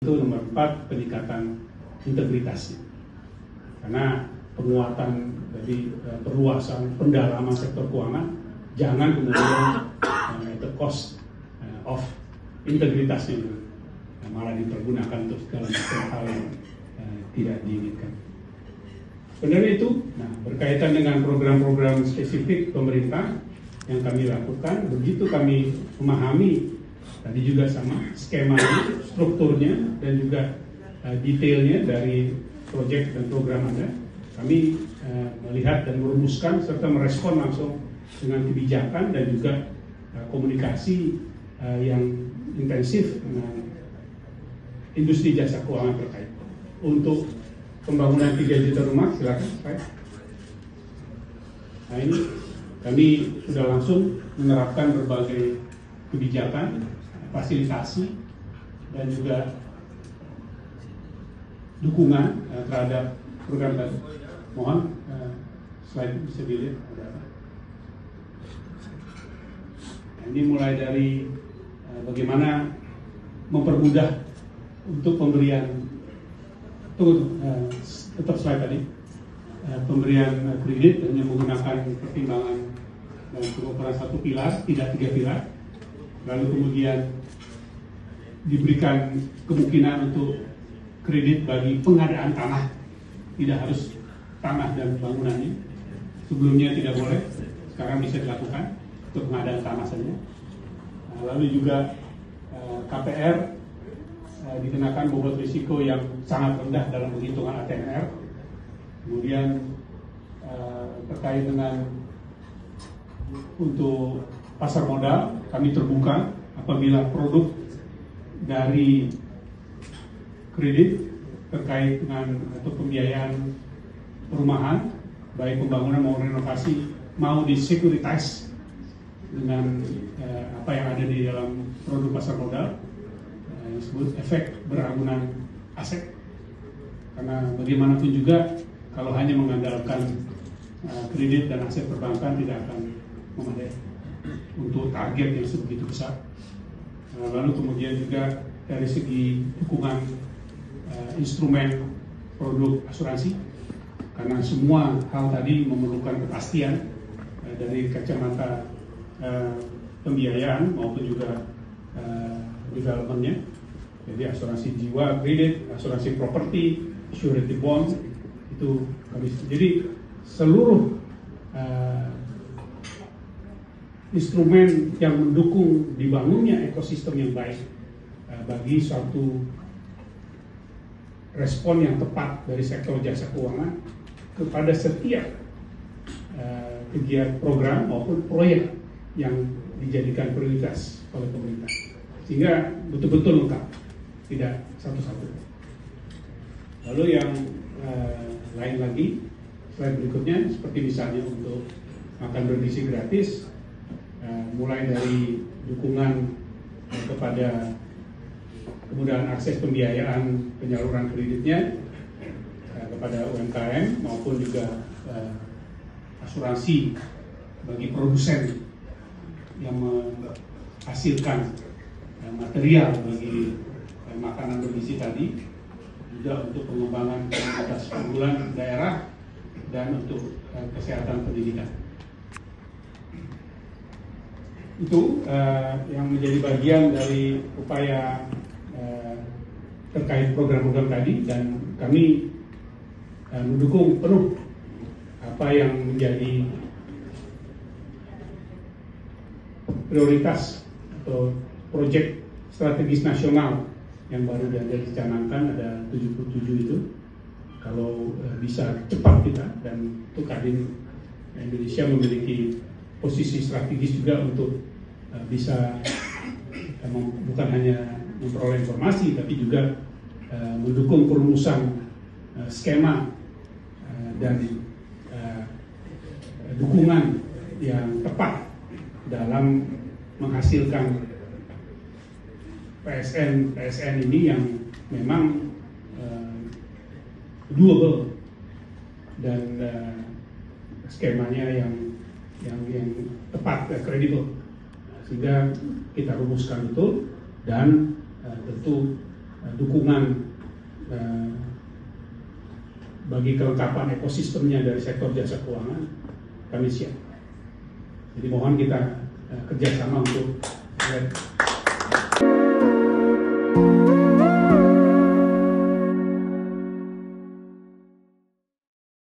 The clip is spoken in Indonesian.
Itu nomor 4, peningkatan integritasnya. Karena penguatan dari perluasan pendalaman sektor keuangan jangan kemudian at the cost of integritasnya, malah dipergunakan untuk segala macam hal yang tidak diinginkan. Sebenarnya itu, berkaitan dengan program-program spesifik pemerintah yang kami lakukan, begitu kami memahami tadi juga sama skemanya, strukturnya, dan juga detailnya dari proyek dan program Anda. Kami melihat dan merumuskan serta merespon langsung dengan kebijakan dan juga komunikasi yang intensif dengan industri jasa keuangan terkait. Untuk pembangunan 3 juta rumah, silakan Pak. Nah ini kami sudah langsung menerapkan berbagai kebijakan, fasilitasi, dan juga dukungan terhadap program tadi. Mohon slide bisa dilihat. Nah, ini mulai dari bagaimana mempermudah untuk pemberian, tetap slide tadi, pemberian kredit hanya menggunakan pertimbangan dan pengukuran 1 pilar, tidak 3 pilar. Lalu kemudian diberikan kemungkinan untuk kredit bagi pengadaan tanah, tidak harus tanah dan bangunannya. Sebelumnya tidak boleh, sekarang bisa dilakukan untuk pengadaan tanah saja. Lalu juga KPR dikenakan bobot risiko yang sangat rendah dalam penghitungan ATNR. Kemudian terkait dengan untuk pasar modal, kami terbuka apabila produk dari kredit terkait dengan atau pembiayaan perumahan, baik pembangunan maupun renovasi, mau disekuritas dengan apa yang ada di dalam produk pasar modal, yang disebut efek beragunan aset. Karena bagaimanapun juga kalau hanya mengandalkan kredit dan aset perbankan tidak akan memadai untuk target yang sebegitu besar. Lalu kemudian juga dari segi dukungan instrumen produk asuransi, karena semua hal tadi memerlukan kepastian dari kacamata pembiayaan maupun juga developmentnya. Jadi asuransi jiwa, kredit, asuransi properti, surety bond, itu kami. Jadi seluruh instrumen yang mendukung dibangunnya ekosistem yang baik bagi suatu respon yang tepat dari sektor jasa keuangan kepada setiap kegiatan program maupun proyek yang dijadikan prioritas oleh pemerintah, sehingga betul-betul lengkap, tidak satu-satu. Lalu yang lain lagi, slide berikutnya, seperti misalnya untuk makan bergizi gratis, mulai dari dukungan kepada kemudahan akses pembiayaan penyaluran kreditnya kepada UMKM maupun juga asuransi bagi produsen yang menghasilkan material bagi makanan bergizi tadi, juga untuk pengembangan komunitas unggulan daerah dan untuk kesehatan pendidikan. Itu yang menjadi bagian dari upaya terkait program-program tadi, dan kami mendukung penuh apa yang menjadi prioritas atau proyek strategis nasional yang baru dicanangkan, ada 77 itu. Kalau bisa cepat kita, dan untuk Kadin Indonesia memiliki posisi strategis juga untuk bisa bukan hanya memperoleh informasi, tapi juga mendukung perumusan skema dan dukungan yang tepat dalam menghasilkan PSN ini yang memang doable dan skemanya yang tepat, kredibel, sehingga kita rumuskan betul dan tentu dukungan bagi kelengkapan ekosistemnya dari sektor jasa keuangan, kami siap. Jadi mohon kita kerjasama untuk